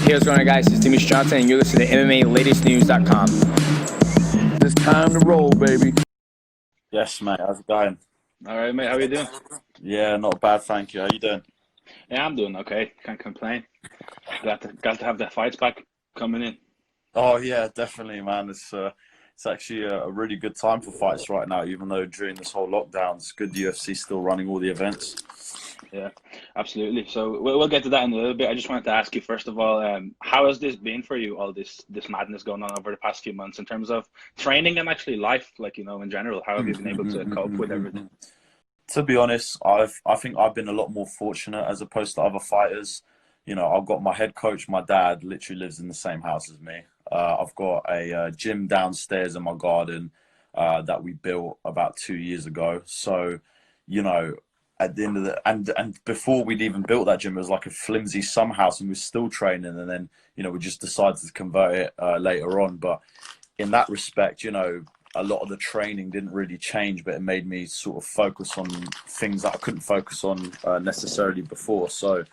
Hey, what's going on, guys? It's Vinicius Johnson, and you're listening to MMALatestNews.com. It's time to roll, baby. Yes, mate. How's it going? All right, mate. How are you doing? Yeah, not bad, thank you. How you doing? Yeah, I'm doing okay. Can't complain. Glad to have the fights back coming in. Oh yeah, definitely, man. It's actually a really good time for fights right now, even though during this whole lockdown, it's good the UFC still running all the events. Yeah, absolutely. So we'll get to that in a little bit. I just wanted to ask you first of all, how has this been for you? All this madness going on over the past few months in terms of training and actually life, like in general. How have you been able to cope with everything? To be honest, I think I've been a lot more fortunate as opposed to other fighters. I've got my head coach, my dad, literally lives in the same house as me. I've got a gym downstairs in my garden that we built about 2 years ago. So, at the end of the and before we'd even built that gym, it was like a flimsy sum house, and we were still training. And then we just decided to convert it later on. But in that respect, a lot of the training didn't really change, but it made me sort of focus on things that I couldn't focus on necessarily before. So,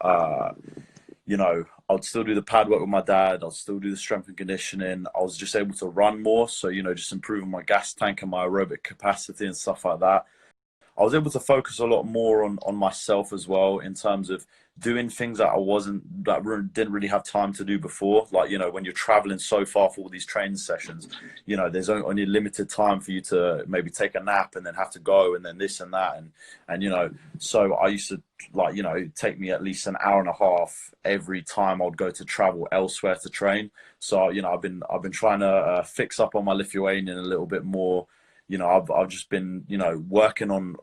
I'd still do the pad work with my dad. I'd still do the strength and conditioning. I was just able to run more. So, just improving my gas tank and my aerobic capacity and stuff like that. I was able to focus a lot more on myself as well, in terms of doing things that didn't really have time to do before. Like, when you're traveling so far for all these training sessions, there's only limited time for you to maybe take a nap and then have to go and then this and that. And so I used to it'd take me at least an hour and a half every time I'd go to travel elsewhere to train. So, I've been trying to fix up on my Lithuanian a little bit more. I've just been, working on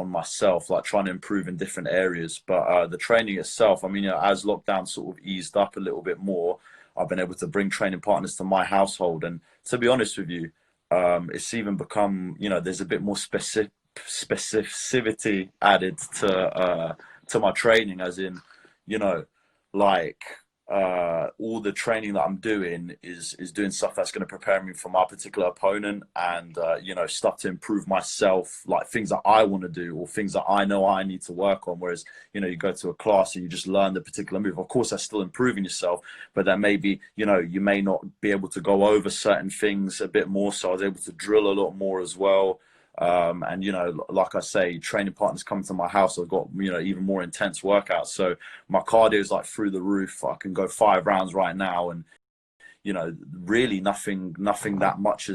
myself, like trying to improve in different areas. But the training itself, as lockdown sort of eased up a little bit more, I've been able to bring training partners to my household. And to be honest with you, it's even become, there's a bit more specificity added to my training, as in, all the training that I'm doing is doing stuff that's going to prepare me for my particular opponent, and stuff to improve myself, like things that I want to do or things that I know I need to work on. Whereas you go to a class and you just learn the particular move. Of course, that's still improving yourself, but then maybe you may not be able to go over certain things a bit more. So I was able to drill a lot more as well. And like I say, training partners come to my house, I've got even more intense workouts, so my cardio is like through the roof. I can go 5 rounds right now, and really nothing that much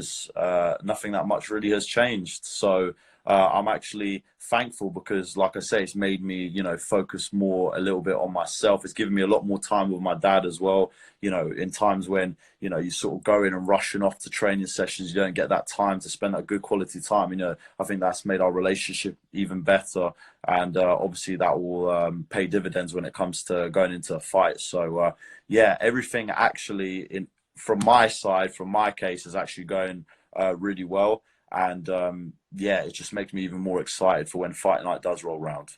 really has changed. So I'm actually thankful, because like I say, it's made me focus more a little bit on myself. It's given me a lot more time with my dad as well. In times when you sort of go in and rushing off to training sessions, you don't get that time to spend that good quality time. I think that's made our relationship even better, and obviously that will pay dividends when it comes to going into a fight. So yeah, everything actually from my side, from my case, is actually going really well. And yeah, it just makes me even more excited for when fight night does roll around.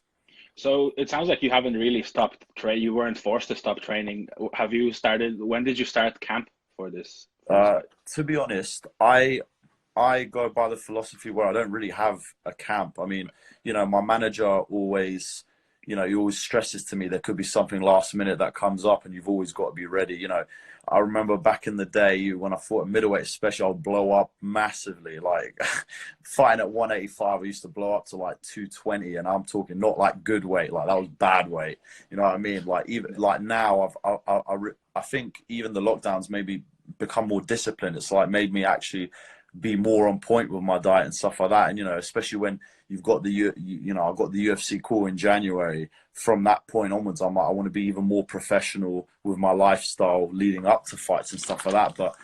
So it sounds like you haven't really stopped training. You weren't forced to stop training. Have you started? When did you start camp for this? To be honest, I go by the philosophy where I don't really have a camp. My manager always, he always stresses to me there could be something last minute that comes up, and you've always got to be ready. I remember back in the day when I fought a middleweight special, I'd blow up massively. Like fighting at 185, I used to blow up to like 220, and I'm talking not like good weight, like that was bad weight. You know what I mean? Like even like now, I think even the lockdowns maybe become more disciplined. It's like made me actually be more on point with my diet and stuff like that. And especially when you've got I've got the UFC call in January. From that point onwards, I'm like, I want to be even more professional with my lifestyle leading up to fights and stuff like that. But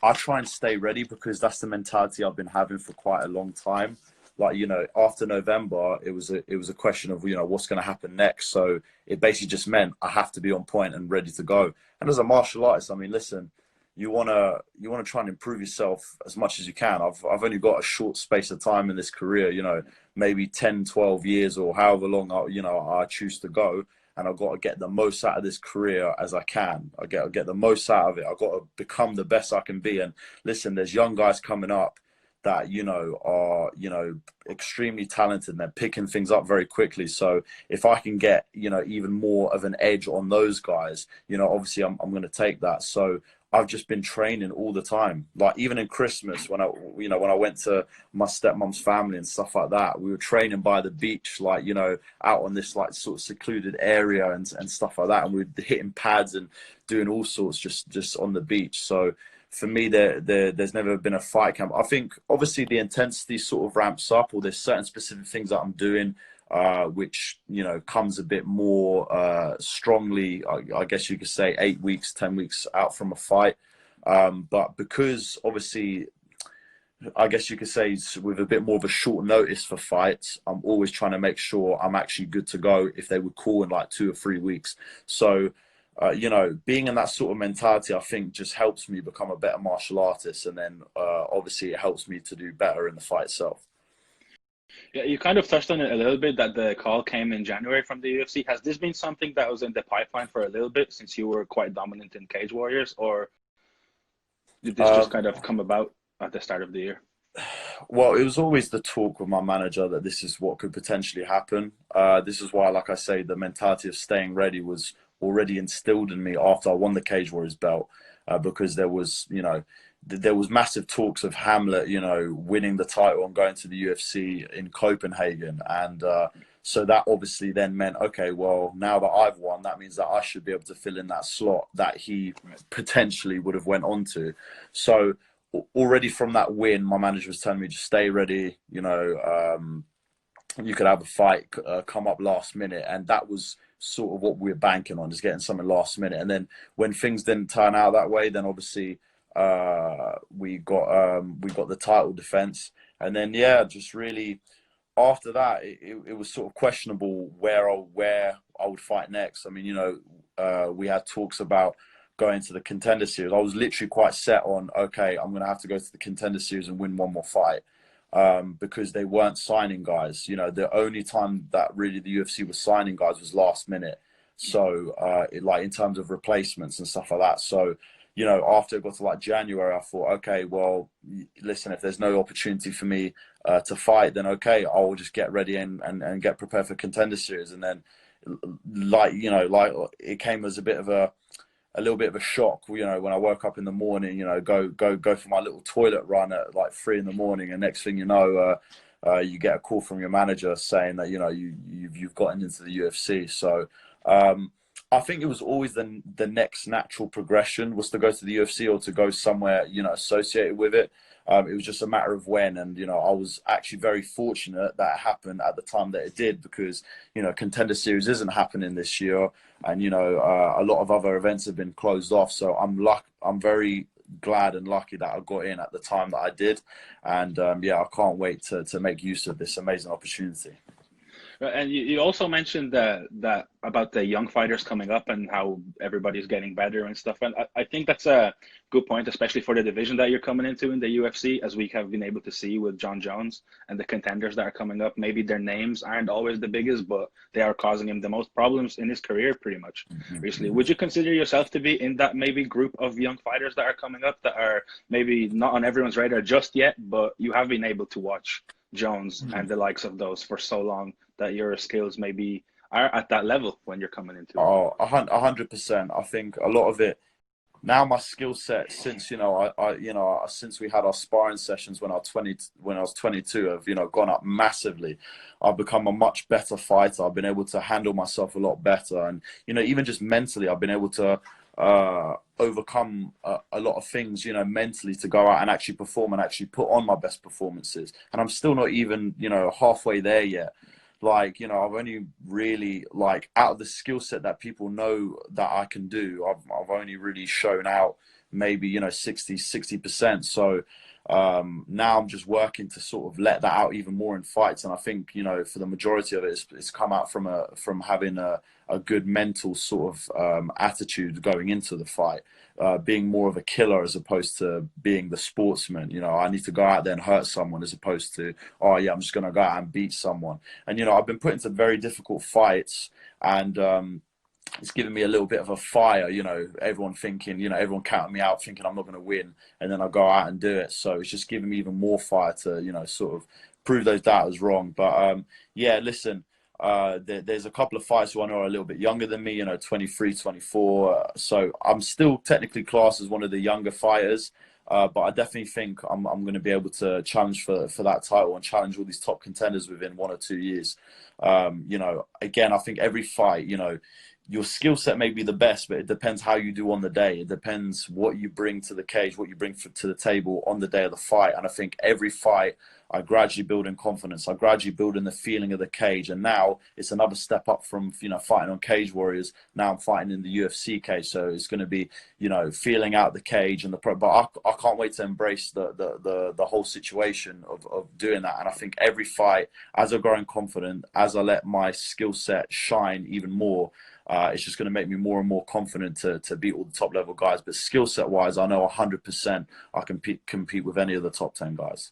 I try and stay ready, because that's the mentality I've been having for quite a long time. Like, after November, it was a question of, what's going to happen next. So it basically just meant I have to be on point and ready to go. And as a martial artist, listen, you want to try and improve yourself as much as you can. I've only got a short space of time in this career, maybe 10, 12 years or however long I choose to go. And I've got to get the most out of this career as I can. I get the most out of it. I've got to become the best I can be. And listen, there's young guys coming up that, are, extremely talented, and they're picking things up very quickly. So if I can get, even more of an edge on those guys, obviously I'm going to take that. So I've just been training all the time. Like even in Christmas, when I went to my stepmom's family and stuff like that, we were training by the beach, like, out on this like sort of secluded area and stuff like that. And we were hitting pads and doing all sorts just on the beach. So for me, there's never been a fight camp. I think obviously the intensity sort of ramps up, or there's certain specific things that I'm doing, which, comes a bit more strongly, I guess you could say 8 weeks, 10 weeks out from a fight. But because obviously, I guess you could say with a bit more of a short notice for fights, I'm always trying to make sure I'm actually good to go if they would call in like 2 or 3 weeks. So, being in that sort of mentality, I think just helps me become a better martial artist. And then obviously it helps me to do better in the fight itself. Yeah, you kind of touched on it a little bit, that the call came in January from the UFC. Has this been something that was in the pipeline for a little bit, since you were quite dominant in Cage Warriors, or did this just kind of come about at the start of the year? Well, it was always the talk with my manager that this is what could potentially happen. This is why, like I say, the mentality of staying ready was already instilled in me after I won the Cage Warriors belt, because there was massive talks of Hamlet, winning the title and going to the UFC in Copenhagen. And so that obviously then meant, okay, well, now that I've won, that means that I should be able to fill in that slot that he potentially would have went on to. So already from that win, my manager was telling me, just stay ready, you could have a fight come up last minute. And that was sort of what we were banking on, just getting something last minute. And then when things didn't turn out that way, then obviously we got the title defense. And then just really after that, it was sort of questionable where I would fight next. I mean, we had talks about going to the Contender Series. I was literally quite set on, okay, I'm gonna have to go to the Contender Series and win one more fight, because they weren't signing guys. The only time that really the UFC was signing guys was last minute. So like in terms of replacements and stuff like that. So after it got to like January, I thought, okay, well, listen, if there's no opportunity for me to fight, then okay, I'll just get ready and get prepared for Contender Series. And then like it came as a little bit of a shock, when I woke up in the morning, go for my little toilet run at like 3 in the morning, and next thing you know, you get a call from your manager saying that you've gotten into the UFC. So I think it was always the next natural progression was to go to the UFC or to go somewhere associated with it. It was just a matter of when, and I was actually very fortunate that it happened at the time that it did, because Contender Series isn't happening this year, and a lot of other events have been closed off. So I'm very glad and lucky that I got in at the time that I did, and I can't wait to make use of this amazing opportunity. And you also mentioned that about the young fighters coming up and how everybody's getting better and stuff. And I think that's a good point, especially for the division that you're coming into in the UFC, as we have been able to see with John Jones and the contenders that are coming up. Maybe their names aren't always the biggest, but they are causing him the most problems in his career pretty much recently. Would you consider yourself to be in that maybe group of young fighters that are coming up that are maybe not on everyone's radar just yet, but you have been able to watch Jones and the likes of those for so long that your skills maybe are at that level when you're coming into it? 100%. I think a lot of it now, my skill set since since we had our sparring sessions when I was 22 have gone up massively. I've become a much better fighter. I've been able to handle myself a lot better, and even just mentally, I've been able to overcome a lot of things, mentally, to go out and actually perform and actually put on my best performances. And I'm still not even, halfway there yet. Like, I've only really, like, out of the skill set that people know that I can do, I've only really shown out maybe, 60%. So now I'm just working to sort of let that out even more in fights. And I think, for the majority of it, it's come out from having a good mental sort of attitude going into the fight, being more of a killer as opposed to being the sportsman. I need to go out there and hurt someone, as opposed to, oh yeah, I'm just going to go out and beat someone. And, I've been put into very difficult fights, and it's given me a little bit of a fire, you know, everyone thinking, you know, everyone counting me out thinking I'm not going to win, and then I go out and do it. So it's just giving me even more fire to, you know, sort of prove those doubters wrong. But yeah, listen, there's a couple of fighters who I know are a little bit younger than me, you know, 23, 24. So I'm still technically classed as one of the younger fighters. But I definitely think I'm going to be able to challenge for that title and challenge all these top contenders within 1 or 2 years. You know, again, I think every fight, you know, your skill set may be the best, but it depends how you do on the day. It depends what you bring to the cage, what you bring to the table on the day of the fight. And I think every fight, I gradually build in confidence. I gradually build in the feeling of the cage. And now it's another step up from, you know, fighting on Cage Warriors. Now I'm fighting in the UFC cage. So it's going to be, you know, feeling out the cage and but I can't wait to embrace the whole situation of doing that. And I think every fight, as I grow in confidence, as I let my skill set shine even more, it's just going to make me more and more confident to beat all the top level guys. But skill set wise, I know 100% I can compete with any of the top 10 guys.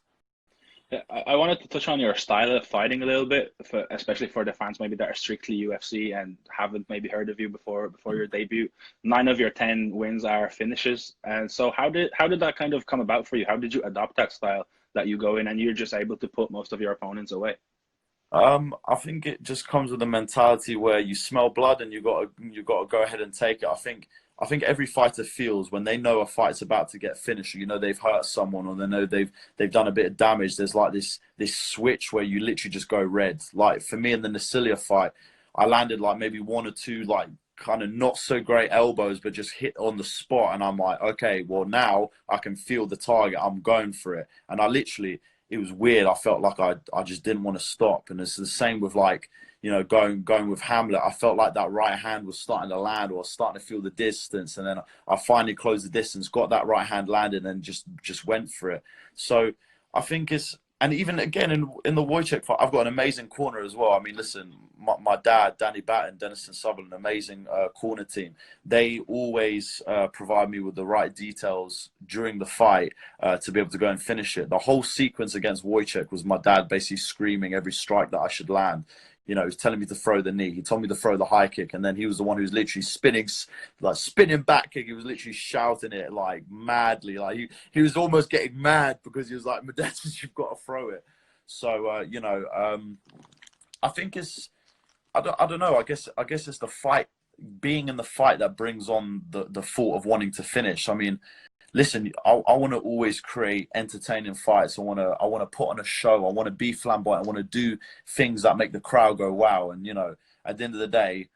Yeah, I wanted to touch on your style of fighting a little bit, especially for the fans maybe that are strictly UFC and haven't maybe heard of you before your debut. 9 of your 10 wins are finishes, and so how did that kind of come about for you? How did you adopt that style that you go in and you're just able to put most of your opponents away? I think it just comes with a mentality where you smell blood and you got to go ahead and take it. I think every fighter feels when they know a fight's about to get finished, or, you know, they've hurt someone, or they know they've done a bit of damage. There's like this switch where you literally just go red. Like for me in the Nasilia fight, I landed like maybe 1 or 2 like kind of not so great elbows, but just hit on the spot, and I'm like, okay, well now I can feel the target. I'm going for it, and I literally. It was weird. I felt like I just didn't want to stop. And it's the same with like, you know, going with Hamlet. I felt like that right hand was starting to land, or starting to feel the distance. And then I finally closed the distance, got that right hand landed, and just went for it. So I think and even again in the Wojciech fight, I've got an amazing corner as well. I mean, listen, my dad, Danny Batten, Denison Sutherland, amazing corner team. They always provide me with the right details during the fight to be able to go and finish it. The whole sequence against Wojciech was my dad basically screaming every strike that I should land. You know, he was telling me to throw the knee. He told me to throw the high kick. And then he was the one who was literally spinning back kick. He was literally shouting it like madly. Like he was almost getting mad because he was like, Modestas, you've got to throw it. So, you know, I think I don't know. I guess it's the fight, being in the fight, that brings on the thought of wanting to finish. I mean, listen, I want to always create entertaining fights. I want to put on a show. I want to be flamboyant. I want to do things that make the crowd go wow. And, you know, at the end of the day,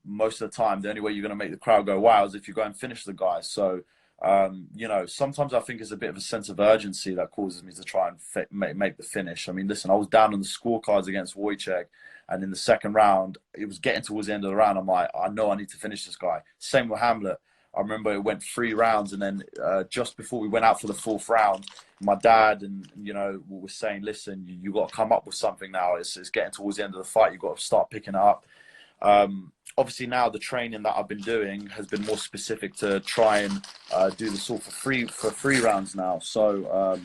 most of the time, the only way you're going to make the crowd go wow is if you go and finish the guy. So, you know, sometimes I think it's a bit of a sense of urgency that causes me to try and make the finish. I mean, listen, I was down on the scorecards against Wojciech, and in the second round, it was getting towards the end of the round. I'm like, I know I need to finish this guy. Same with Hamlet. I remember it went 3 rounds, and then just before we went out for the 4th round, my dad and, you know, was saying, listen, you got to come up with something now. It's getting towards the end of the fight. You've got to start picking it up. Obviously now the training that I've been doing has been more specific to try and do this all for 3 rounds now. So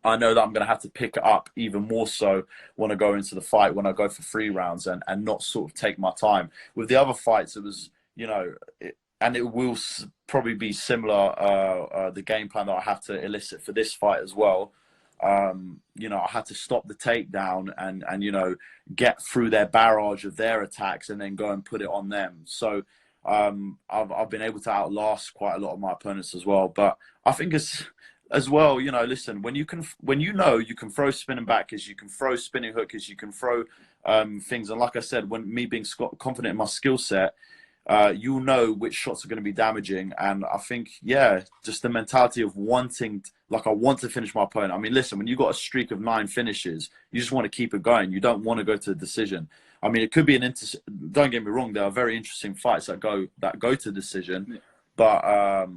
I know that I'm going to have to pick it up even more so when I go into the fight, when I go for 3 rounds, and not sort of take my time. With the other fights, it was, you know, and it will probably be similar, the game plan that I have to elicit for this fight as well. You know, I had to stop the takedown and you know, get through their barrage of their attacks and then go and put it on them. So I've been able to outlast quite a lot of my opponents as well. But I think it's as well, you know, listen, when you know you can throw spinning back kicks, you can throw spinning hook kicks, you can throw things. And like I said, when me being confident in my skill set, you'll know which shots are going to be damaging. And I think, yeah, just the mentality of wanting, like, I want to finish my opponent. I mean, listen, when you got a streak of 9 finishes, you just want to keep it going. You don't want to go to a decision. I mean, it could be don't get me wrong, there are very interesting fights that go to decision, but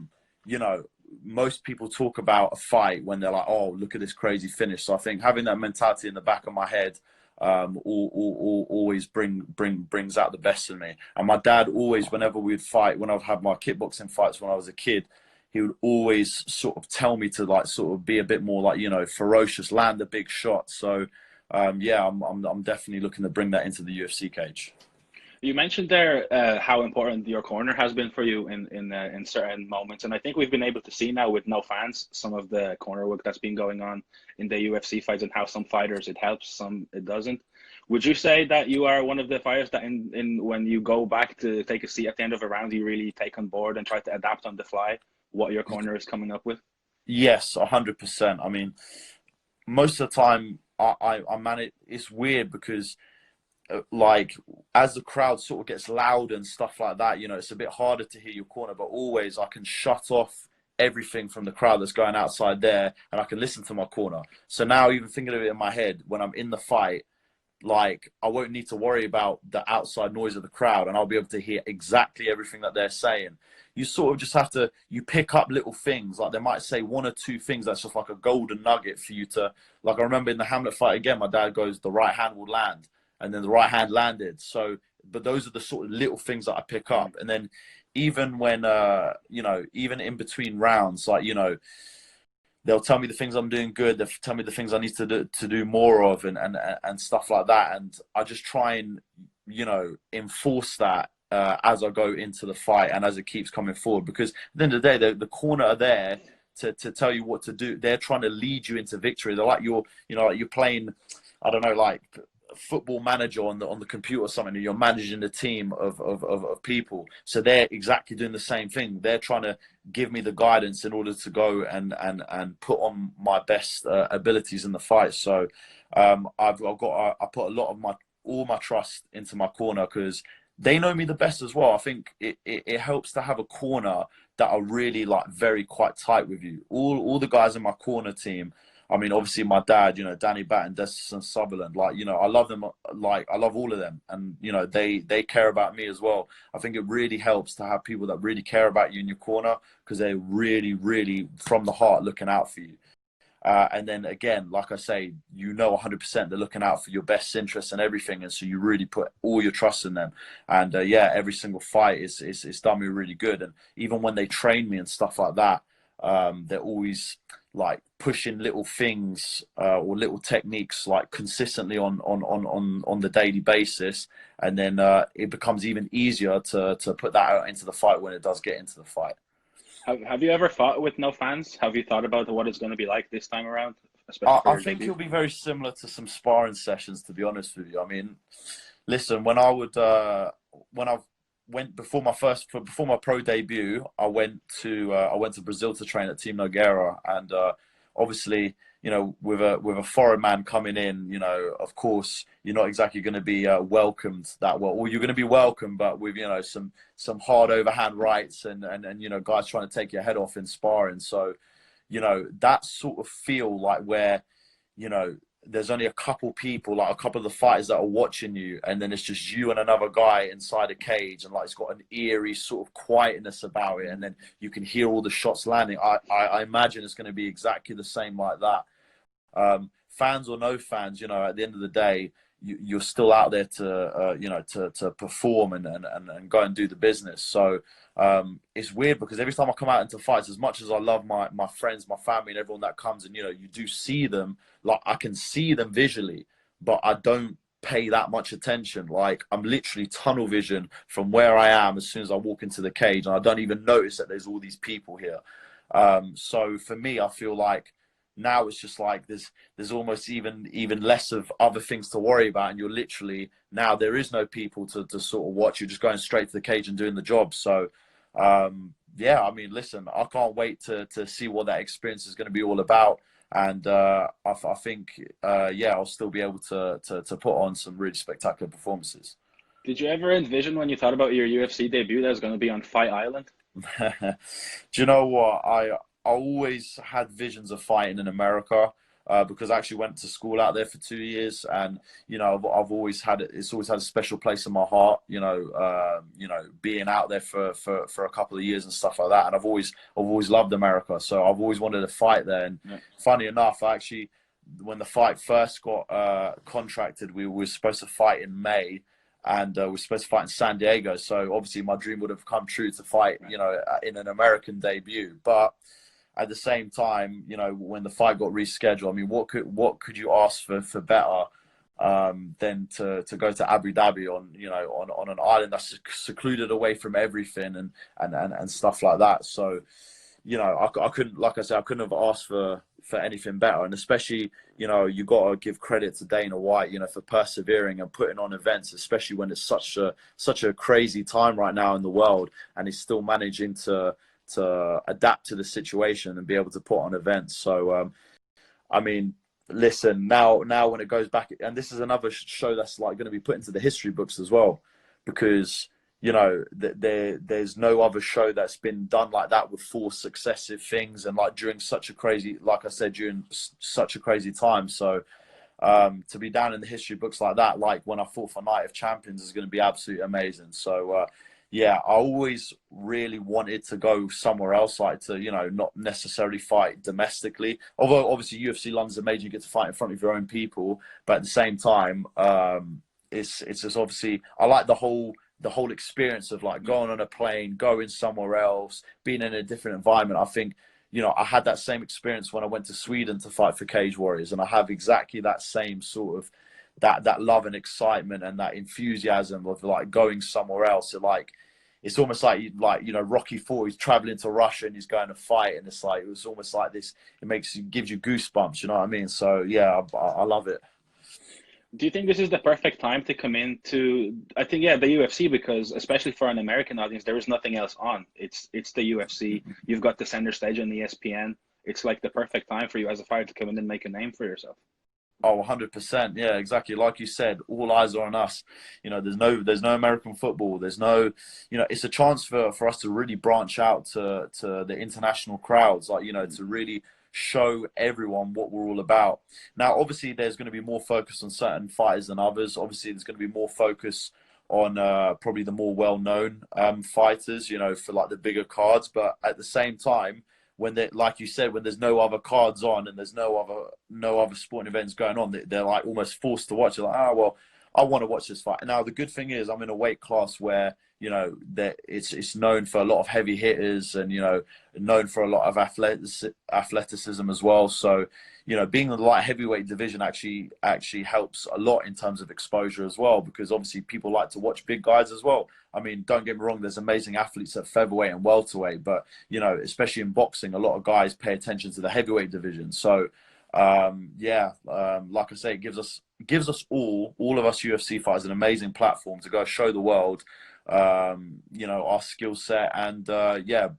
you know, most people talk about a fight when they're like, oh, look at this crazy finish. So I think having that mentality in the back of my head always brings out the best in me. And my dad always, whenever we'd fight, when I'd have my kickboxing fights when I was a kid, he would always sort of tell me to, like, sort of be a bit more, like, you know, ferocious, land the big shot. So yeah, I'm definitely looking to bring that into the UFC cage. You mentioned there how important your corner has been for you in certain moments, and I think we've been able to see now with no fans some of the corner work that's been going on in the UFC fights, and how some fighters it helps, some it doesn't. Would you say that you are one of the fighters that in when you go back to take a seat at the end of a round, you really take on board and try to adapt on the fly what your corner is coming up with? Yes, 100%. I mean, most of the time I manage. It's weird because like as the crowd sort of gets loud and stuff like that, you know, it's a bit harder to hear your corner, but always I can shut off everything from the crowd that's going outside there and I can listen to my corner. So now, even thinking of it in my head, when I'm in the fight, like I won't need to worry about the outside noise of the crowd, and I'll be able to hear exactly everything that they're saying. You sort of just have to, you pick up little things, like they might say one or two things that's just like a golden nugget for you to, like I remember in the Hamlet fight again, my dad goes, the right hand will land, and then the right hand landed. So, but those are the sort of little things that I pick up. And then even when, you know, even in between rounds, like, you know, they'll tell me the things I'm doing good. They'll tell me the things I need to do more of, and stuff like that. And I just try and, you know, enforce that as I go into the fight and as it keeps coming forward. Because at the end of the day, the corner are there to tell you what to do. They're trying to lead you into victory. They're like you're, you know, like you're playing, I don't know, like football manager on the computer or something, and you're managing a team of people. So they're exactly doing the same thing. They're trying to give me the guidance in order to go and put on my best abilities in the fight. So I put a lot of all my trust into my corner, because they know me the best as well. I think it helps to have a corner that are really like quite tight with you. All the guys in my corner team, I mean, obviously my dad, you know, Danny Batten, Destin Sutherland, like, you know, I love them, like, I love all of them. And, you know, they care about me as well. I think it really helps to have people that really care about you in your corner, because they're really, really from the heart looking out for you. And then again, like I say, you know, 100% they're looking out for your best interests and everything. And so you really put all your trust in them. And yeah, every single fight is done me really good. And even when they train me and stuff like that, they're always like pushing little things or little techniques like consistently on the daily basis. And then it becomes even easier to put that out into the fight when it does get into the fight. Have you ever fought with no fans? Have you thought about what it's going to be like this time around, especially for I your think debut? it'll be very similar to some sparring sessions, to be honest with you. I mean, listen, when I went before my pro debut, I went to Brazil to train at Team Nogueira, and obviously, you know, with a foreign man coming in, you know, of course, you're not exactly going to be welcomed that well, or you're going to be welcomed, but with, you know, some hard overhand rights and you know, guys trying to take your head off in sparring. So, you know, that sort of feel like where, you know, there's only a couple people, like a couple of the fighters that are watching you, and then it's just you and another guy inside a cage, and like it's got an eerie sort of quietness about it, and then you can hear all the shots landing. I imagine it's going to be exactly the same like that. Fans or no fans, you know, at the end of the day, you're still out there to you know, to perform and go and do the business. So it's weird, because every time I come out into fights, as much as I love my friends, my family, and everyone that comes, and you know, you do see them, like I can see them visually, but I don't pay that much attention. Like I'm literally tunnel vision from where I am as soon as I walk into the cage, and I don't even notice that there's all these people here. So for me, I feel like now it's just like there's almost even less of other things to worry about, and you're literally, now there is no people to sort of watch. You're just going straight to the cage and doing the job. So yeah, I mean, listen, I can't wait to see what that experience is going to be all about. And I think yeah, I'll still be able to put on some really spectacular performances. Did you ever envision when you thought about your UFC debut that it was going to be on Fight Island? Do you know what? I always had visions of fighting in America, because I actually went to school out there for 2 years, and you know, I've always had it. It's always had a special place in my heart. You know, being out there for a couple of years and stuff like that. And I've always loved America, so I've always wanted to fight there. And yeah, funny enough, actually, when the fight first got contracted, we were supposed to fight in May. And we're supposed to fight in San Diego. So obviously my dream would have come true to fight, you know, in an American debut. But at the same time, you know, when the fight got rescheduled, I mean, what could you ask for better than to go to Abu Dhabi on, you know, on an island that's secluded away from everything and stuff like that. So, you know, I couldn't, like I said, I couldn't have asked for anything better. And especially, you know, you got to give credit to Dana White, you know, for persevering and putting on events, especially when it's such a crazy time right now in the world, and he's still managing to adapt to the situation and be able to put on events. So, I mean, listen, now when it goes back, and this is another show that's like going to be put into the history books as well, because, you know, there's no other show that's been done like that with 4 successive things, and like during such a crazy, like I said, during such a crazy time. So to be down in the history books like that, like when I fought for Night of Champions, is going to be absolutely amazing. So yeah, I always really wanted to go somewhere else, like to, you know, not necessarily fight domestically. Although obviously UFC London's amazing, you get to fight in front of your own people, but at the same time, it's just obviously I like the whole experience of like going on a plane, going somewhere else, being in a different environment. I think, you know, I had that same experience when I went to Sweden to fight for Cage Warriors, and I have exactly that same sort of that love and excitement and that enthusiasm of like going somewhere else. So like, it's almost like you know, Rocky IV, he's traveling to Russia and he's going to fight, and it's like, it was almost like this, gives you goosebumps, you know what I mean? So yeah, I love it. Do you think this is the perfect time to come into, I think, yeah, the UFC, because especially for an American audience, there is nothing else on. It's the UFC. You've got the center stage on ESPN. It's like the perfect time for you as a fighter to come in and make a name for yourself. Oh, 100%. Yeah, exactly. Like you said, all eyes are on us. You know, there's no American football. There's no, you know, it's a chance for us to really branch out to the international crowds, like, you know, to really show everyone what we're all about. Now, obviously, there's going to be more focus on certain fighters than others. Obviously, there's going to be more focus on probably the more well-known fighters, you know, for like the bigger cards. But at the same time, when they, like you said, when there's no other cards on and there's no other sporting events going on, they're like almost forced to watch it. Like, oh well, I want to watch this fight. Now the good thing is I'm in a weight class where, you know, that it's known for a lot of heavy hitters, and, you know, known for a lot of athleticism as well. So, you know, being in the light heavyweight division actually helps a lot in terms of exposure as well, because obviously people like to watch big guys as well. I mean, don't get me wrong, there's amazing athletes at featherweight and welterweight, but, you know, especially in boxing, a lot of guys pay attention to the heavyweight division. So yeah, like I say, it gives us all of us UFC fighters an amazing platform to go show the world, you know, our skill set, and yeah,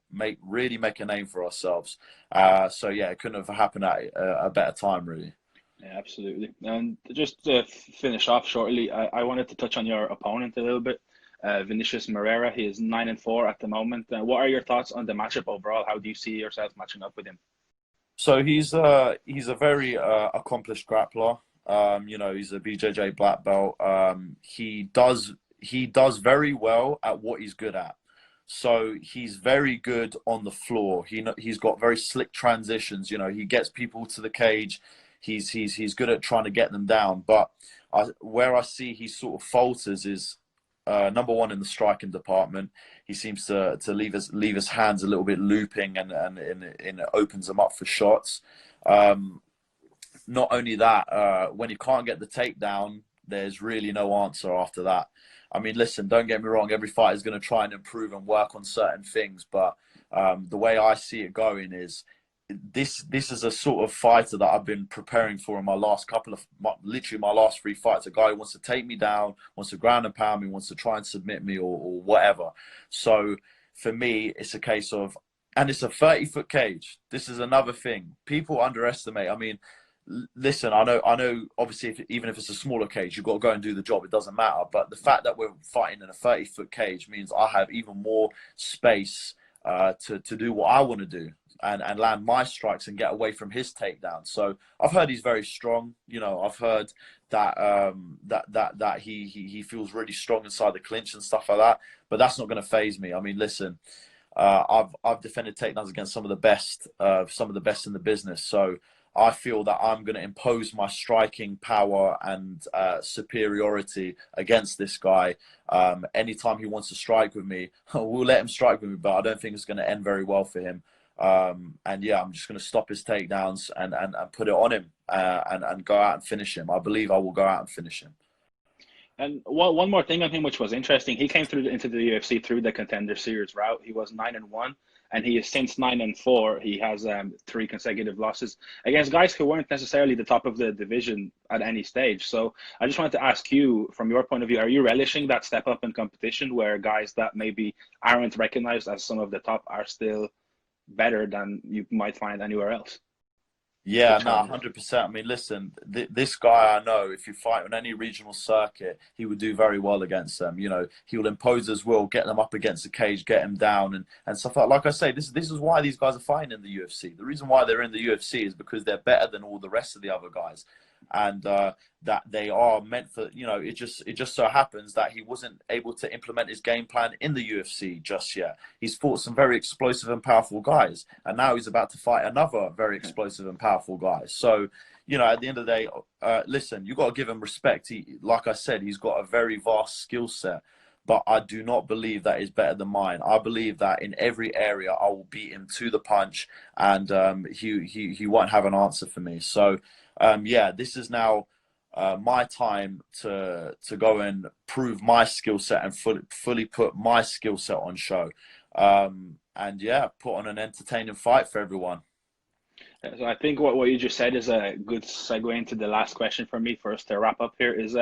really make a name for ourselves. So yeah, it couldn't have happened at a better time, really. Yeah, absolutely. And just to finish off shortly, I wanted to touch on your opponent a little bit. Vinicius Moreira, he is 9-4 at the moment. What are your thoughts on the matchup overall? How do you see yourself matching up with him? So he's a very accomplished grappler. You know, he's a BJJ black belt. He does very well at what he's good at. So he's very good on the floor. He's got very slick transitions. You know, he gets people to the cage. He's good at trying to get them down. But where I see he sort of falters is number one, in the striking department. He seems to leave his hands a little bit looping, and it opens them up for shots. Not only that, when he can't get the takedown, there's really no answer after that. I mean, listen, don't get me wrong, every fighter is going to try and improve and work on certain things, but the way I see it going is, this is a sort of fighter that I've been preparing for in my last literally my last 3 fights. A guy who wants to take me down, wants to ground and pound me, wants to try and submit me, or whatever. So for me, it's a case of, and it's a 30-foot cage. This is another thing people underestimate. I mean, listen, I know. Obviously, even if it's a smaller cage, you've got to go and do the job. It doesn't matter. But the fact that we're fighting in a 30-foot cage means I have even more space to do what I want to do, and land my strikes and get away from his takedown. So I've heard he's very strong. You know, I've heard that that he feels really strong inside the clinch and stuff like that. But that's not going to faze me. I mean, listen, I've defended takedowns against some of the best in the business. So I feel that I'm going to impose my striking power and superiority against this guy. Anytime he wants to strike with me, we'll let him strike with me, but I don't think it's going to end very well for him. And yeah, I'm just going to stop his takedowns and put it on him and go out and finish him. I believe I will go out and finish him. And one more thing on him, which was interesting, he came through into the UFC through the Contender Series route. He was 9-1, and he is since 9-4. He has 3 consecutive losses against guys who weren't necessarily the top of the division at any stage. So I just wanted to ask you, from your point of view, are you relishing that step up in competition where guys that maybe aren't recognized as some of the top are still better than you might find anywhere else? Yeah, no, 100%. I mean, listen, this guy I know, if you fight on any regional circuit, he would do very well against them. You know, he will impose his will, get them up against the cage, get him down, and stuff like I say, this is why these guys are fighting in the UFC. The reason why they're in the UFC is because they're better than all the rest of the other guys. And that they are meant for, you know, it just so happens that he wasn't able to implement his game plan in the UFC just yet. He's fought some very explosive and powerful guys, and now he's about to fight another very explosive and powerful guy. So, you know, at the end of the day, listen, you got to give him respect. Like I said, he's got a very vast skill set, but I do not believe that is better than mine. I believe that in every area I will beat him to the punch, and he won't have an answer for me. So yeah, this is now my time to go and prove my skill set and fully put my skill set on show, and yeah, put on an entertaining fight for everyone. So I think what you just said is a good segue into the last question for me for us to wrap up here is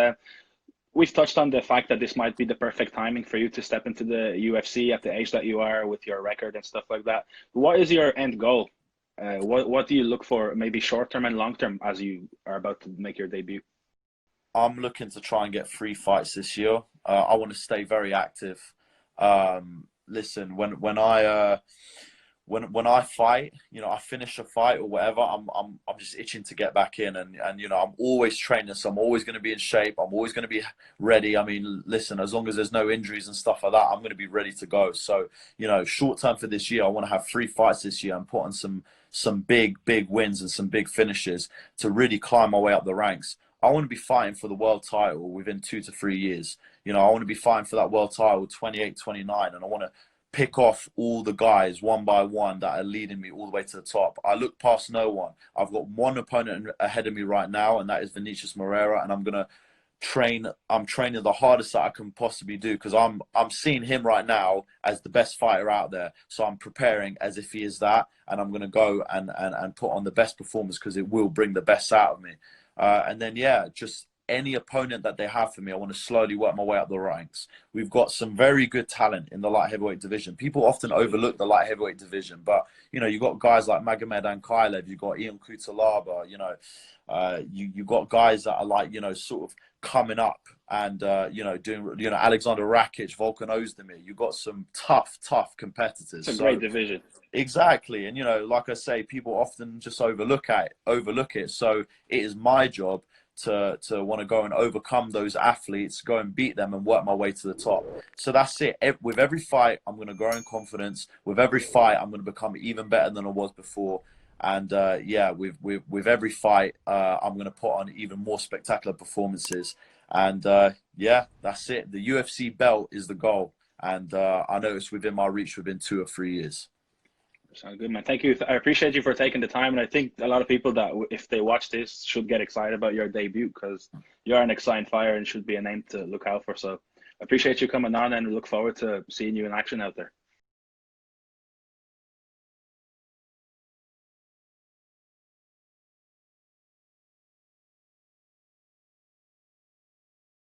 we've touched on the fact that this might be the perfect timing for you to step into the UFC at the age that you are with your record and stuff like that. What is your end goal? What do you look for, maybe short term and long term, as you are about to make your debut? I'm looking to try and get 3 fights this year. I want to stay very active. Listen, when I fight, you know, I finish a fight or whatever, I'm just itching to get back in, and you know, I'm always training, so I'm always going to be in shape. I'm always going to be ready. I mean, listen, as long as there's no injuries and stuff like that, I'm going to be ready to go. So, you know, short term for this year, I want to have 3 fights this year and put on some big wins and some big finishes to really climb my way up the ranks. I want to be fighting for the world title within 2 to 3 years. You know, I want to be fighting for that world title 28, 29, and I want to pick off all the guys one by one that are leading me all the way to the top. I look past no one. I've got one opponent ahead of me right now, and that is Vinicius Moreira, and I'm training the hardest that I can possibly do, because I'm seeing him right now as the best fighter out there. So I'm preparing as if he is that, and I'm going to go and put on the best performance, because it will bring the best out of me. And then, yeah, just any opponent that they have for me, I want to slowly work my way up the ranks. We've got some very good talent in the light heavyweight division. People often overlook the light heavyweight division, but, you know, you've got guys like Magomed Ankalaev, you've got Ian Kutalaba, you know, you've got guys that are like, you know, sort of coming up and, you know, doing, you know, Alexander Rakic, Volkan Ozdemir. You've got some tough competitors. It's a great division. Exactly. And, you know, like I say, people often just overlook it. So it is my job to want to go and overcome those athletes, go and beat them and work my way to the top. So that's it. With every fight, I'm going to grow in confidence. With every fight, I'm going to become even better than I was before. And yeah, with every fight, I'm going to put on even more spectacular performances. And yeah, that's it. The UFC belt is the goal. And I know it's within my reach within 2 or 3 years. Sounds good, man. Thank you. I appreciate you for taking the time. And I think a lot of people that, if they watch this, should get excited about your debut, because you are an exciting fighter and should be a name to look out for. So I appreciate you coming on, and look forward to seeing you in action out there.